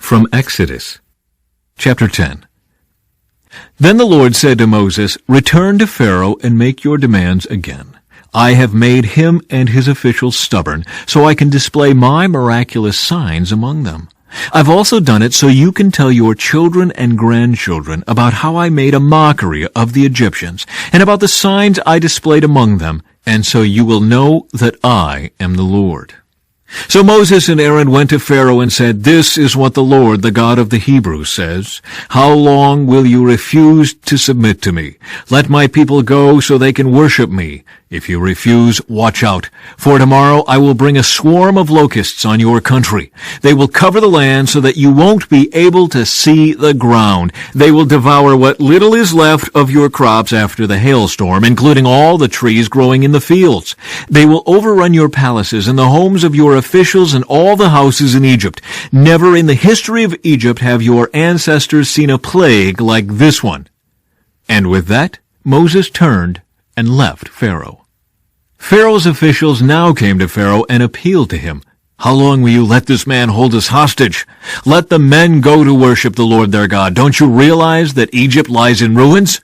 From Exodus, chapter 10. Then the Lord said to Moses, "Return to Pharaoh and make your demands again. I have made him and his officials stubborn, so I can display my miraculous signs among them. I've also done it so you can tell your children and grandchildren about how I made a mockery of the Egyptians, and about the signs I displayed among them, and so you will know that I am the Lord." So Moses and Aaron went to Pharaoh and said, "This is what the Lord, the God of the Hebrews, says. How long will you refuse to submit to me? Let my people go so they can worship me. If you refuse, watch out, for tomorrow I will bring a swarm of locusts on your country. They will cover the land so that you won't be able to see the ground. They will devour what little is left of your crops after the hailstorm, including all the trees growing in the fields. They will overrun your palaces and the homes of your officials and all the houses in Egypt. Never in the history of Egypt have your ancestors seen a plague like this one." And with that, Moses turned and left Pharaoh. Pharaoh's officials now came to Pharaoh and appealed to him. "How long will you let this man hold us hostage? Let the men go to worship the Lord their God. Don't you realize that Egypt lies in ruins?"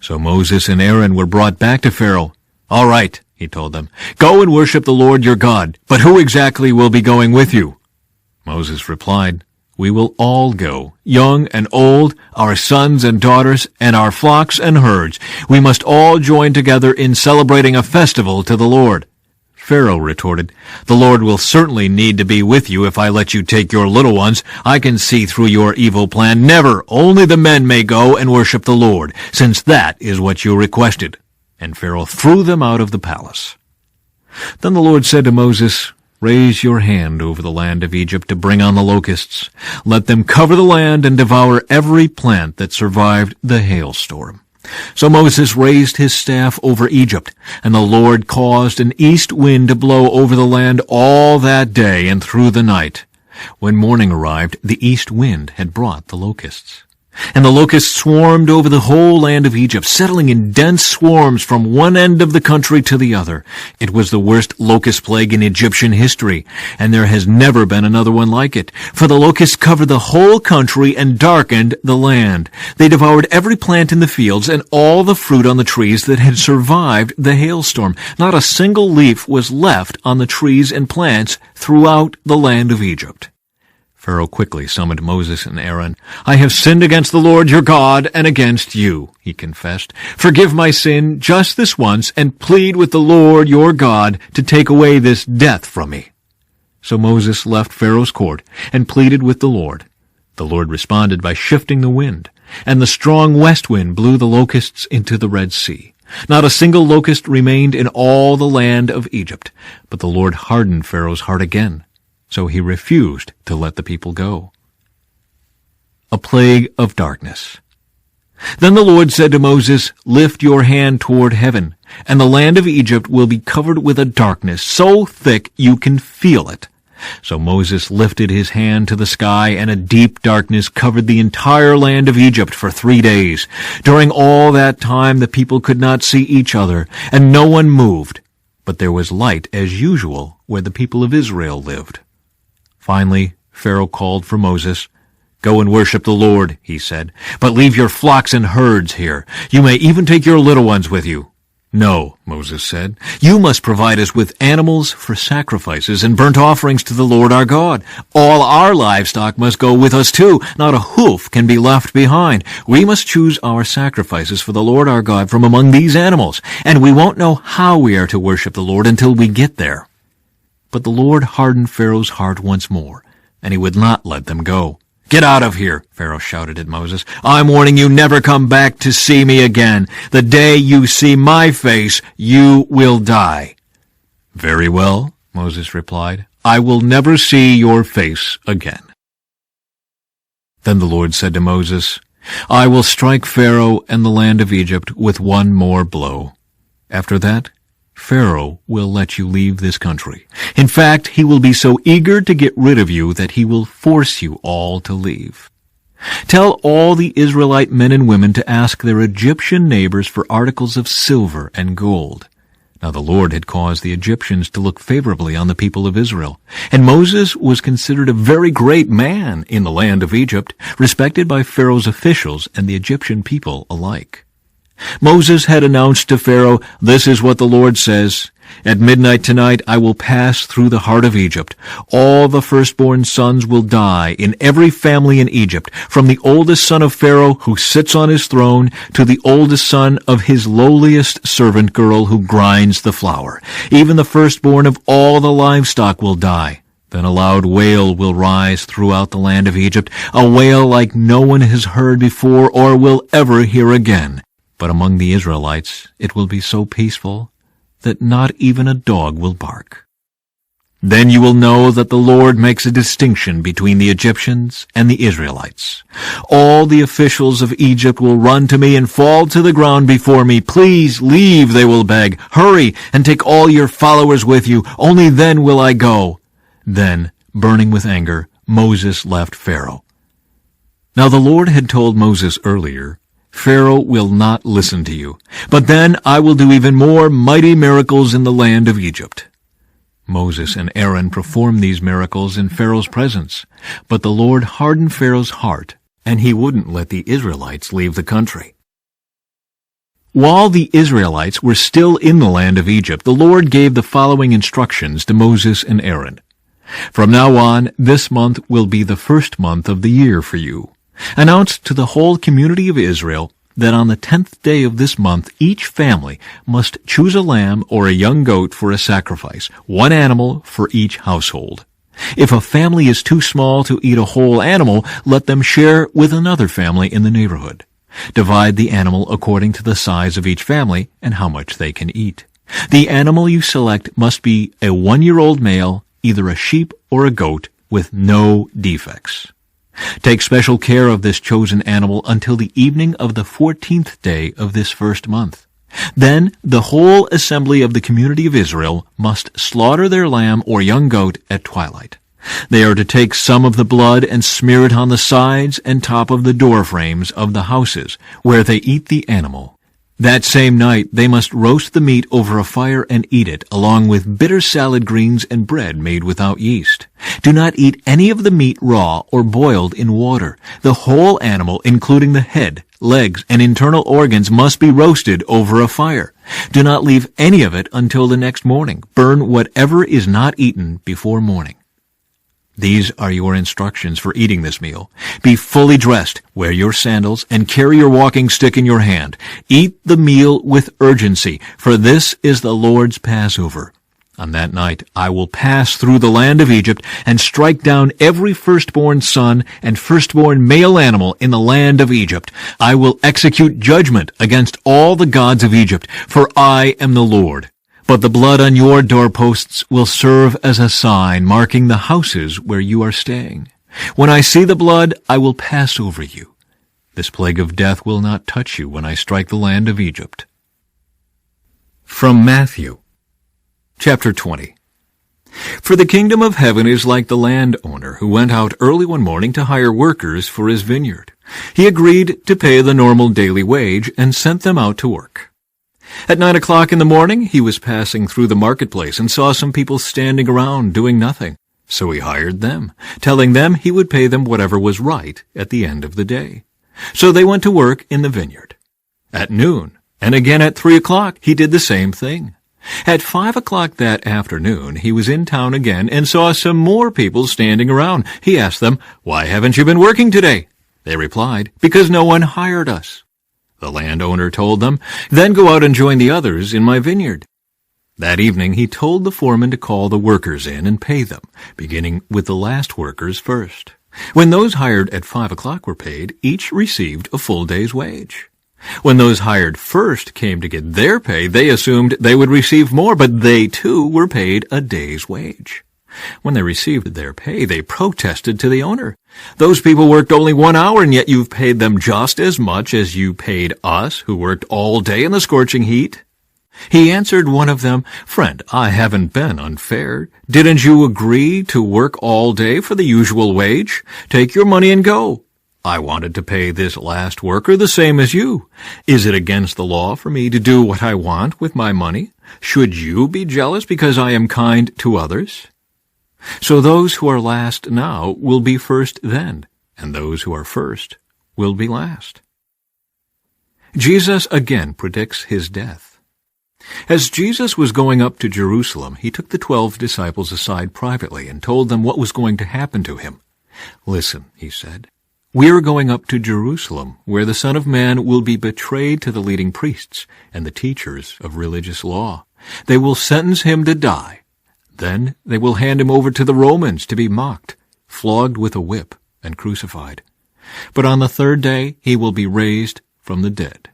So Moses and Aaron were brought back to Pharaoh. "All right," he told them, "go and worship the Lord your God. But who exactly will be going with you?" Moses replied, "We will all go, young and old, our sons and daughters, and our flocks and herds. We must all join together in celebrating a festival to the Lord." Pharaoh retorted, "The Lord will certainly need to be with you if I let you take your little ones. I can see through your evil plan. Never, only the men may go and worship the Lord, since that is what you requested." And Pharaoh threw them out of the palace. Then the Lord said to Moses, "Raise your hand over the land of Egypt to bring on the locusts. Let them cover the land and devour every plant that survived the hailstorm." So Moses raised his staff over Egypt, and the Lord caused an east wind to blow over the land all that day and through the night. When morning arrived, the east wind had brought the locusts. And the locusts swarmed over the whole land of Egypt, settling in dense swarms from one end of the country to the other. It was the worst locust plague in Egyptian history, and there has never been another one like it. For the locusts covered the whole country and darkened the land. They devoured every plant in the fields and all the fruit on the trees that had survived the hailstorm. Not a single leaf was left on the trees and plants throughout the land of Egypt. Pharaoh quickly summoned Moses and Aaron. "I have sinned against the Lord your God and against you," he confessed. "Forgive my sin just this once and plead with the Lord your God to take away this death from me." So Moses left Pharaoh's court and pleaded with the Lord. The Lord responded by shifting the wind, and the strong west wind blew the locusts into the Red Sea. Not a single locust remained in all the land of Egypt, but the Lord hardened Pharaoh's heart again. So he refused to let the people go. A plague of darkness. Then the Lord said to Moses, "Lift your hand toward heaven, and the land of Egypt will be covered with a darkness so thick you can feel it." So Moses lifted his hand to the sky, and a deep darkness covered the entire land of Egypt for 3 days. During all that time the people could not see each other, and no one moved. But there was light as usual where the people of Israel lived. Finally, Pharaoh called for Moses. "Go and worship the Lord," he said, "but leave your flocks and herds here. You may even take your little ones with you." "No," Moses said, "you must provide us with animals for sacrifices and burnt offerings to the Lord our God. All our livestock must go with us too. Not a hoof can be left behind. We must choose our sacrifices for the Lord our God from among these animals, and we won't know how we are to worship the Lord until we get there." But the Lord hardened Pharaoh's heart once more, and he would not let them go. "Get out of here," Pharaoh shouted at Moses. "I'm warning you, never come back to see me again. The day you see my face, you will die." "Very well," Moses replied. "I will never see your face again." Then the Lord said to Moses, "I will strike Pharaoh and the land of Egypt with one more blow. After that, Pharaoh will let you leave this country. In fact, he will be so eager to get rid of you that he will force you all to leave. Tell all the Israelite men and women to ask their Egyptian neighbors for articles of silver and gold. Now the Lord had caused the Egyptians to look favorably on the people of Israel, and Moses was considered a very great man in the land of Egypt, respected by Pharaoh's officials and the Egyptian people alike. Moses had announced to Pharaoh, "This is what the Lord says. At midnight tonight I will pass through the heart of Egypt. All the firstborn sons will die in every family in Egypt, from the oldest son of Pharaoh who sits on his throne to the oldest son of his lowliest servant girl who grinds the flour. Even the firstborn of all the livestock will die. Then a loud wail will rise throughout the land of Egypt, a wail like no one has heard before or will ever hear again. But among the Israelites it will be so peaceful that not even a dog will bark. Then you will know that the Lord makes a distinction between the Egyptians and the Israelites. All the officials of Egypt will run to me and fall to the ground before me. Please leave, they will beg. Hurry and take all your followers with you. Only then will I go." Then, burning with anger, Moses left Pharaoh. Now the Lord had told Moses earlier, "Pharaoh will not listen to you, but then I will do even more mighty miracles in the land of Egypt." Moses and Aaron performed these miracles in Pharaoh's presence, but the Lord hardened Pharaoh's heart, and he wouldn't let the Israelites leave the country. While the Israelites were still in the land of Egypt, the Lord gave the following instructions to Moses and Aaron. "From now on, this month will be the first month of the year for you. Announce to the whole community of Israel that on the 10th day of this month each family must choose a lamb or a young goat for a sacrifice, one animal for each household. If a family is too small to eat a whole animal, let them share with another family in the neighborhood. Divide the animal according to the size of each family and how much they can eat. The animal you select must be a 1-year-old male, either a sheep or a goat, with no defects. Take special care of this chosen animal until the evening of the 14th day of this first month. Then the whole assembly of the community of Israel must slaughter their lamb or young goat at twilight. They are to take some of the blood and smear it on the sides and top of the door frames of the houses where they eat the animal. That same night they must roast the meat over a fire and eat it, along with bitter salad greens and bread made without yeast. Do not eat any of the meat raw or boiled in water. The whole animal, including the head, legs, and internal organs, must be roasted over a fire. Do not leave any of it until the next morning. Burn whatever is not eaten before morning. These are your instructions for eating this meal. Be fully dressed, wear your sandals, and carry your walking stick in your hand. Eat the meal with urgency, for this is the Lord's Passover. On that night I will pass through the land of Egypt and strike down every firstborn son and firstborn male animal in the land of Egypt. I will execute judgment against all the gods of Egypt, for I am the Lord. But the blood on your doorposts will serve as a sign marking the houses where you are staying. When I see the blood, I will pass over you. This plague of death will not touch you when I strike the land of Egypt." From Matthew, chapter 20. "For the kingdom of heaven is like the landowner who went out early one morning to hire workers for his vineyard. He agreed to pay the normal daily wage and sent them out to work. At 9 o'clock in the morning, he was passing through the marketplace and saw some people standing around doing nothing. So he hired them, telling them he would pay them whatever was right at the end of the day. So they went to work in the vineyard. At noon, and again at 3 o'clock, he did the same thing. At 5 o'clock that afternoon, he was in town again and saw some more people standing around. He asked them, 'Why haven't you been working today?' They replied, 'Because no one hired us.' The landowner told them, 'Then go out and join the others in my vineyard.' That evening he told the foreman to call the workers in and pay them, beginning with the last workers first. When those hired at 5 o'clock were paid, each received a full day's wage. When those hired first came to get their pay, they assumed they would receive more, but they too were paid a day's wage. When they received their pay, they protested to the owner. 'Those people worked only 1 hour, and yet you've paid them just as much as you paid us, who worked all day in the scorching heat.' He answered one of them, 'Friend, I haven't been unfair. Didn't you agree to work all day for the usual wage? Take your money and go. I wanted to pay this last worker the same as you. Is it against the law for me to do what I want with my money? Should you be jealous because I am kind to others? So those who are last now will be first then, and those who are first will be last. Jesus again predicts his death. As Jesus was going up to Jerusalem, he took the 12 disciples aside privately and told them what was going to happen to him. Listen, he said, we are going up to Jerusalem, where the Son of Man will be betrayed to the leading priests and the teachers of religious law. They will sentence him to die. Then they will hand him over to the Romans to be mocked, flogged with a whip, and crucified. But on the third day he will be raised from the dead.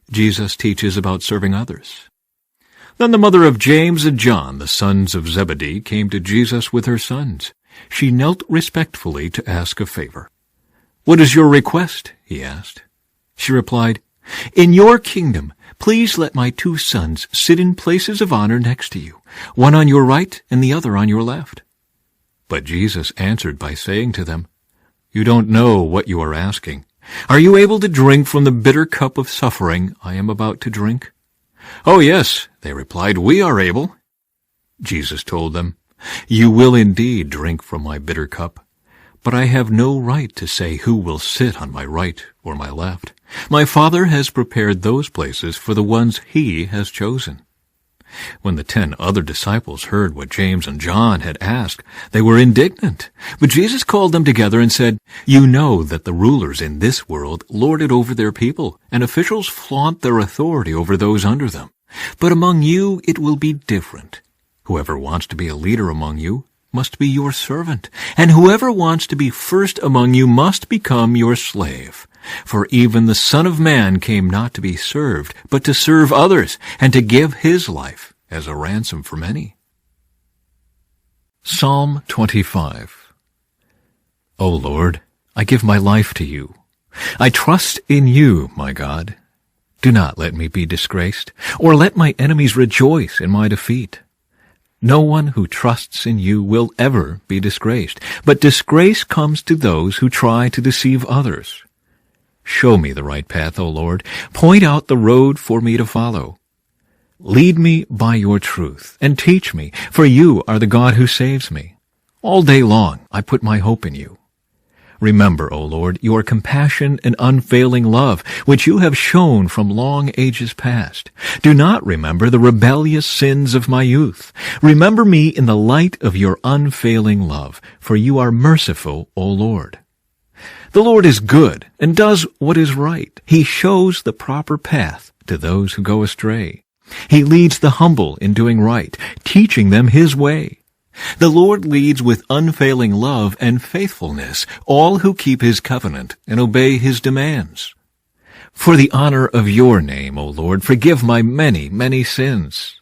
Jesus teaches about serving others. Then the mother of James and John, the sons of Zebedee, came to Jesus with her sons. She knelt respectfully to ask a favor. "What is your request?" he asked. She replied, "In your kingdom, please let my 2 sons sit in places of honor next to you, one on your right and the other on your left." But Jesus answered by saying to them, "You don't know what you are asking. Are you able to drink from the bitter cup of suffering I am about to drink?" "Oh, yes," they replied, "we are able." Jesus told them, "You will indeed drink from my bitter cup, but I have no right to say who will sit on my right or my left. My Father has prepared those places for the ones he has chosen." When the 10 other disciples heard what James and John had asked, they were indignant. But Jesus called them together and said, "You know that the rulers in this world lord it over their people, and officials flaunt their authority over those under them. But among you it will be different. Whoever wants to be a leader among you must be your servant, and whoever wants to be first among you must become your slave. For even the Son of Man came not to be served, but to serve others, and to give his life as a ransom for many." Psalm 25. O Lord, I give my life to you. I trust in you, my God. Do not let me be disgraced, or let my enemies rejoice in my defeat. No one who trusts in you will ever be disgraced, but disgrace comes to those who try to deceive others. Show me the right path, O Lord. Point out the road for me to follow. Lead me by your truth, and teach me, for you are the God who saves me. All day long I put my hope in you. Remember, O Lord, your compassion and unfailing love, which you have shown from long ages past. Do not remember the rebellious sins of my youth. Remember me in the light of your unfailing love, for you are merciful, O Lord. The Lord is good and does what is right. He shows the proper path to those who go astray. He leads the humble in doing right, teaching them his way. The Lord leads with unfailing love and faithfulness all who keep his covenant and obey his demands. For the honor of your name, O Lord, forgive my many, many sins.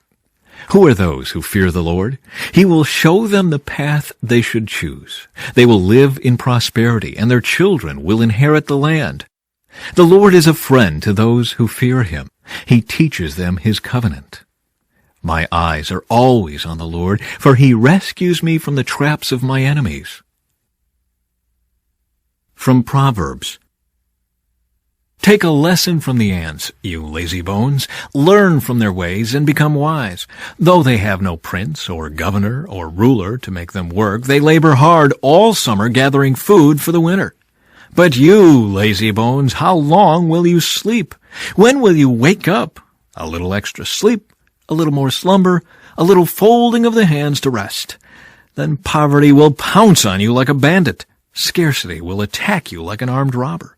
Who are those who fear the Lord? He will show them the path they should choose. They will live in prosperity, and their children will inherit the land. The Lord is a friend to those who fear him. He teaches them his covenant. My eyes are always on the Lord, for he rescues me from the traps of my enemies. From Proverbs. Take a lesson from the ants, you lazy bones. Learn from their ways and become wise. Though they have no prince or governor or ruler to make them work, they labor hard all summer gathering food for the winter. But you, lazy bones, how long will you sleep? When will you wake up? A little extra sleep, a little more slumber, a little folding of the hands to rest. Then poverty will pounce on you like a bandit. Scarcity will attack you like an armed robber.